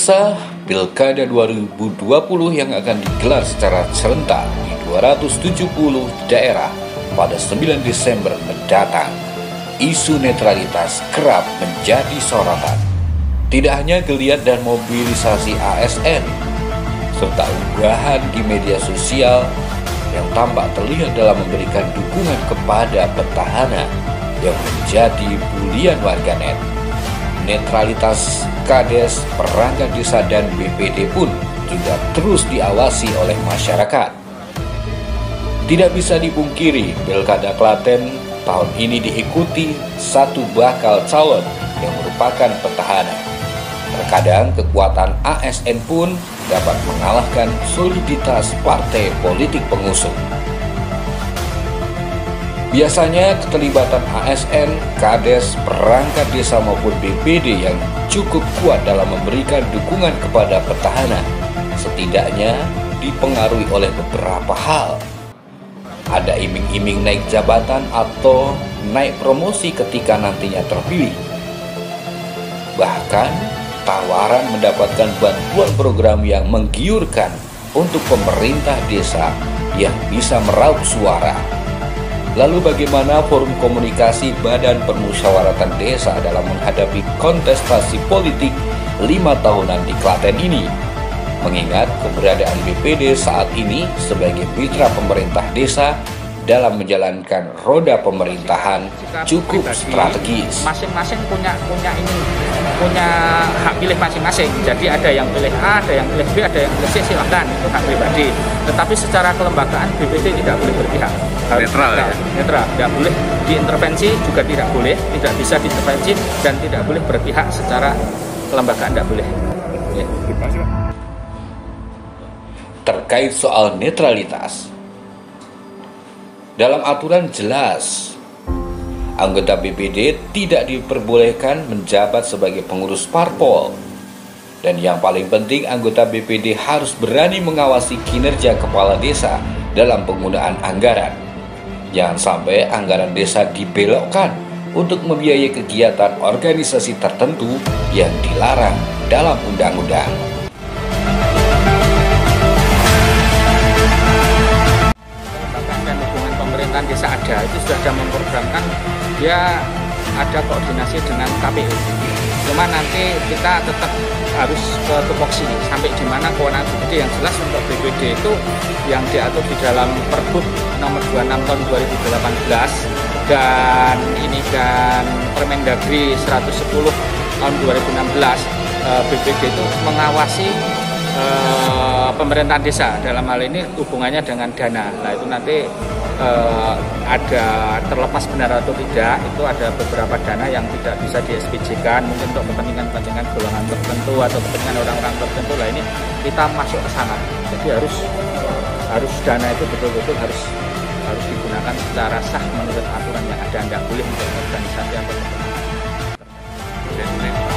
Pemirsa, Pilkada 2020 yang akan digelar secara serentak di 270 daerah pada 9 Desember mendatang, isu netralitas kerap menjadi sorotan. Tidak hanya geliat dan mobilisasi ASN, serta unggahan di media sosial yang tampak terlihat dalam memberikan dukungan kepada petahana yang menjadi bulian warganet. Netralitas Kades, perangkat desa dan BPD pun juga terus diawasi oleh masyarakat. Tidak bisa dipungkiri, Pilkada Klaten tahun ini diikuti satu bakal calon yang merupakan petahana. Terkadang kekuatan ASN pun dapat mengalahkan soliditas partai politik pengusung. Biasanya keterlibatan ASN, Kades, perangkat desa maupun BPD yang cukup kuat dalam memberikan dukungan kepada petahana setidaknya dipengaruhi oleh beberapa hal. Ada iming-iming naik jabatan atau naik promosi ketika nantinya terpilih. Bahkan tawaran mendapatkan bantuan program yang menggiurkan untuk pemerintah desa yang bisa meraup suara. Lalu bagaimana forum komunikasi Badan Permusyawaratan Desa dalam menghadapi kontestasi politik 5 tahunan di Klaten ini? Mengingat keberadaan BPD saat ini sebagai mitra pemerintah desa dalam menjalankan roda pemerintahan cukup strategis. Masing-masing punya hak pilih masing-masing. Jadi ada yang pilih A, ada yang pilih B, ada yang pilih C, silahkan, itu hak pribadi. Tetapi secara kelembagaan BPD tidak boleh berpihak. Netral ya? Netral, tidak boleh diintervensi, juga tidak boleh, tidak bisa diintervensi dan tidak boleh berpihak secara kelembagaan, tidak boleh. Terkait soal netralitas, dalam aturan jelas, anggota BPD tidak diperbolehkan menjabat sebagai pengurus parpol. Dan yang paling penting, anggota BPD harus berani mengawasi kinerja kepala desa dalam penggunaan anggaran. Jangan sampai anggaran desa dibelokkan untuk membiayai kegiatan organisasi tertentu yang dilarang dalam undang-undang. Pemerintahan desa ada, itu sudah ada memprogramkan, dia ada koordinasi dengan KPU. Cuma nanti kita tetap harus ke tupoksi sampai di mana kewenangan BPD. Yang jelas untuk BPD itu yang diatur di dalam Pergub nomor 26 tahun 2018 dan Permendagri 110 tahun 2016. BPD itu mengawasi pemerintahan desa, dalam hal ini hubungannya dengan dana. Nah itu nanti ada, terlepas benar atau tidak, itu ada beberapa dana yang tidak bisa di-SPJ-kan, mungkin untuk kepentingan golongan tertentu atau kepentingan orang-orang tertentu. Lah ini kita masuk ke sana. Jadi harus dana itu betul-betul harus digunakan secara sah menurut aturan yang ada. Tidak boleh untuk organisasi atau kepentingan.